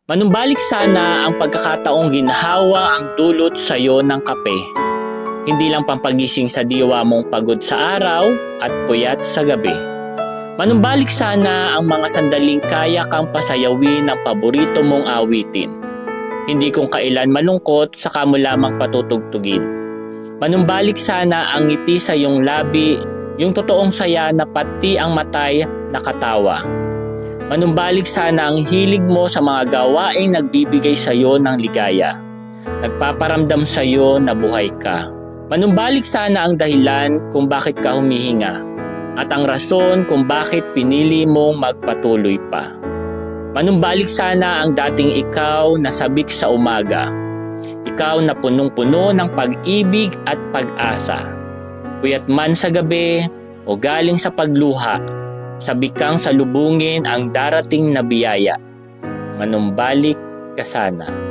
Manumbalik sana ang pagkakataong ginhawa ang dulot sa iyo ng kape. Hindi lang pampagising sa diwa mong pagod sa araw at puyat sa gabi. Manumbalik sana ang mga sandaling kaya kang pasayawin ng paborito mong awitin. Hindi kung kailan malungkot, saka mo lamang patutugtugin. Manumbalik sana ang ngiti sa iyong labi, yung totoong saya na pati ang matay nakatawa. Manumbalik sana ang hilig mo sa mga gawaing nagbibigay sa iyo ng ligaya. Nagpaparamdam sa iyo na buhay ka. Manumbalik sana ang dahilan kung bakit ka humihinga at ang rason kung bakit pinili mong magpatuloy pa. Manumbalik sana ang dating ikaw na sabik sa umaga. Ikaw na punong-puno ng pag-ibig at pag-asa. Puyat man sa gabi o galing sa pagluha, sabik kang salubungin ang darating na biyaya. Manumbalik ka sana.